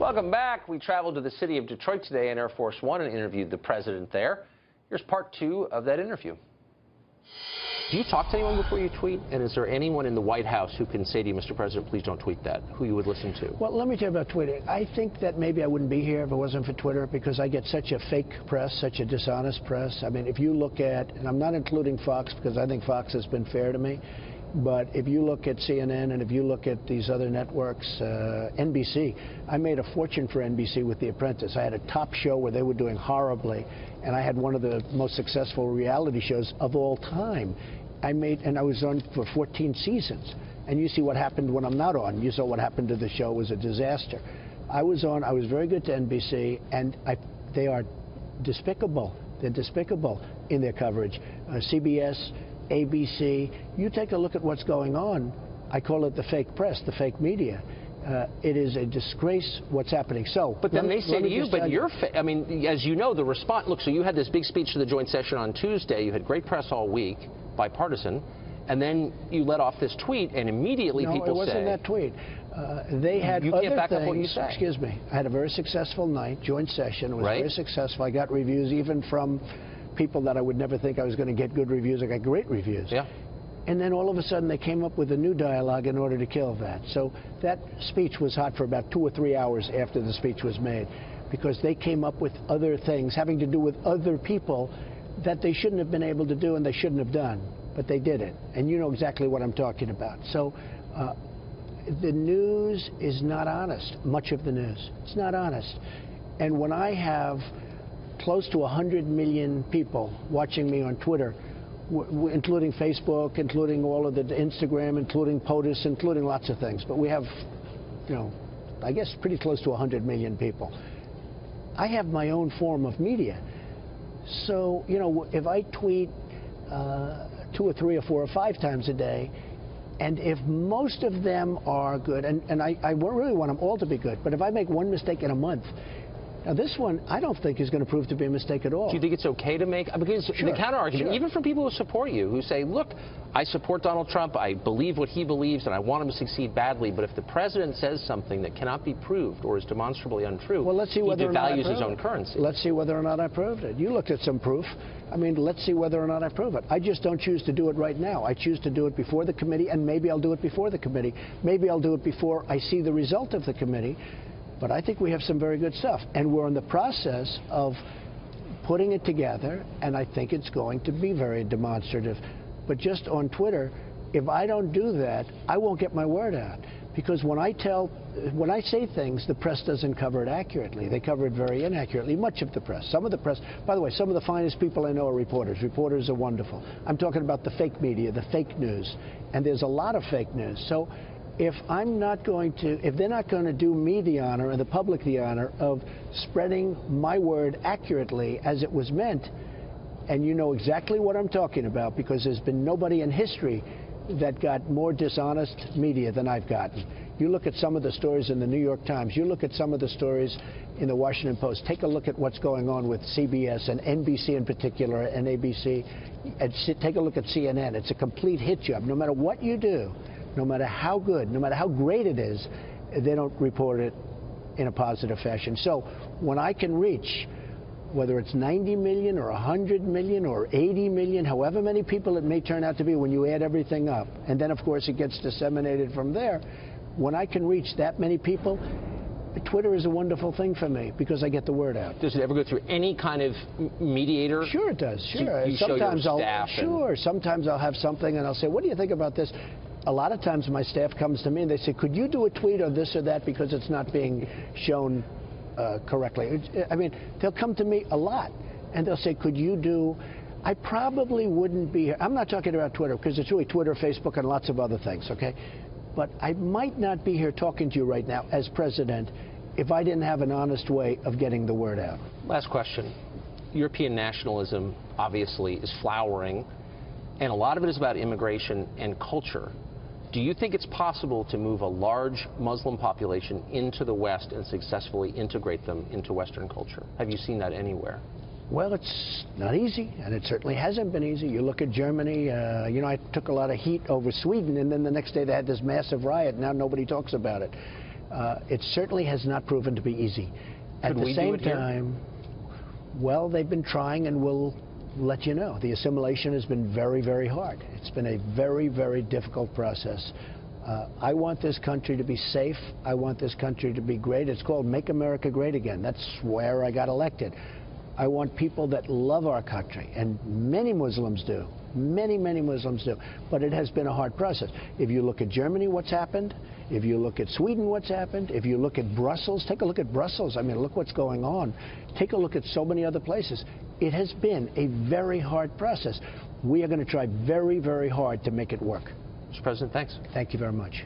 Welcome back. We traveled to the city of Detroit today in Air Force One and interviewed the president there. Here's part 2 of that interview. Do you talk to anyone before you tweet? And is there anyone in the White House who can say to you, Mr. President, please don't tweet that, who you would listen to? Well, let me tell you about tweeting. I think that maybe I wouldn't be here if it wasn't for Twitter, because I get such a fake press, such a dishonest press. I mean, if you look at, and I'm not including Fox because I think Fox has been fair to me, but if you look at CNN and if you look at these other networks, NBC, I made a fortune for NBC with The Apprentice. I had a top show where they were doing horribly, and I had one of the most successful reality shows of all time. And I was on for 14 seasons. And you see what happened when I'm not on. You saw what happened to the show. It was a disaster. I was on. I was very good to NBC, and they are despicable. They're despicable in their coverage. CBS, ABC, you take a look at what's going on. I call it the fake press, the fake media. It is a disgrace what's happening. So, but then they say to you, but you're, I mean, as you know, the response, look, so you had this big speech to the joint session on Tuesday. You had great press all week, bipartisan, and then you let off this tweet, and immediately people say... No, it wasn't that tweet. They had you other can't back things. Up what you say. Excuse me. I had a very successful night, joint session. It was very successful. I got reviews even from people that I would never think I was going to get good reviews. I got great reviews. Yeah. And then all of a sudden they came up with a new dialogue in order to kill that. So that speech was hot for about 2 or 3 hours after the speech was made, because they came up with other things having to do with other people that they shouldn't have been able to do and they shouldn't have done. But they did it. And you know exactly what I'm talking about. So the news is not honest, much of the news. It's not honest. And when I have close to 100 million people watching me on Twitter, including Facebook, including all of the Instagram, including POTUS, including lots of things. But we have, you know, I guess pretty close to 100 million people. I have my own form of media. So, you know, if I tweet 2 or 3 or 4 or 5 times a day, and if most of them are good, and I really want them all to be good, but if I make one mistake in a month, now this one I don't think is going to prove to be a mistake at all. Do you think it's okay to make, because the counter-argument, even from people who support you, who say, look, I support Donald Trump, I believe what he believes, and I want him to succeed badly, but if the president says something that cannot be proved or is demonstrably untrue, well, let's see whether he devalues his own currency. Let's see whether or not I proved it. You looked at some proof. I mean, let's see whether or not I prove it. I just don't choose to do it right now. I choose to do it before the committee, and maybe I'll do it before the committee. Maybe I'll do it before I see the result of the committee. But I think we have some very good stuff, and we're in the process of putting it together, and I think it's going to be very demonstrative. But just on Twitter, if I don't do that, I won't get my word out. Because when I say things, the press doesn't cover it accurately. They cover it very inaccurately, much of the press. Some of the press, by the way, some of the finest people I know are reporters. Reporters are wonderful. I'm talking about the fake media, the fake news, and there's a lot of fake news. So if they're not going to do me the honor and the public the honor of spreading my word accurately as it was meant, and you know exactly what I'm talking about, because there's been nobody in history that got more dishonest media than I've gotten. You look at some of the stories in the New York Times, you look at some of the stories in the Washington Post, take a look at what's going on with CBS and NBC in particular and ABC, and take a look at CNN. It's a complete hit job. No matter what you do, no matter how good, no matter how great it is, they don't report it in a positive fashion. So when I can reach, whether it's 90 million or 100 million or 80 million, however many people it may turn out to be when you add everything up, and then of course it gets disseminated from there, when I can reach that many people, Twitter is a wonderful thing for me because I get the word out. Does it ever go through any kind of mediator? Sure it does, sure. You sometimes show your staff sometimes I'll have something and I'll say, what do you think about this? A lot of times my staff comes to me and they say, could you do a tweet or this or that because it's not being shown correctly. I mean, they'll come to me a lot, and they'll say, could you do... I probably wouldn't be here. I'm not talking about Twitter, because it's really Twitter, Facebook, and lots of other things, okay? But I might not be here talking to you right now as president if I didn't have an honest way of getting the word out. Last question. European nationalism, obviously, is flowering, and a lot of it is about immigration and culture. Do you think it's possible to move a large Muslim population into the West and successfully integrate them into Western culture? Have you seen that anywhere? Well, it's not easy, and it certainly hasn't been easy. You look at Germany, you know, I took a lot of heat over Sweden, and then the next day they had this massive riot. Now nobody talks about it. It certainly has not proven to be easy. At the same time, well, they've been trying, and we'll let you know. The assimilation has been very, very hard. It's been a very, very difficult process. I want this country to be safe. I want this country to be great. It's called Make America Great Again. That's where I got elected. I want people that love our country, and many Muslims do. Many, many Muslims do. But it has been a hard process. If you look at Germany, what's happened? If you look at Sweden, what's happened? If you look at Brussels, take a look at Brussels. I mean, look what's going on. Take a look at so many other places. It has been a very hard process. We are going to try very, very hard to make it work. Mr. President, thanks. Thank you very much.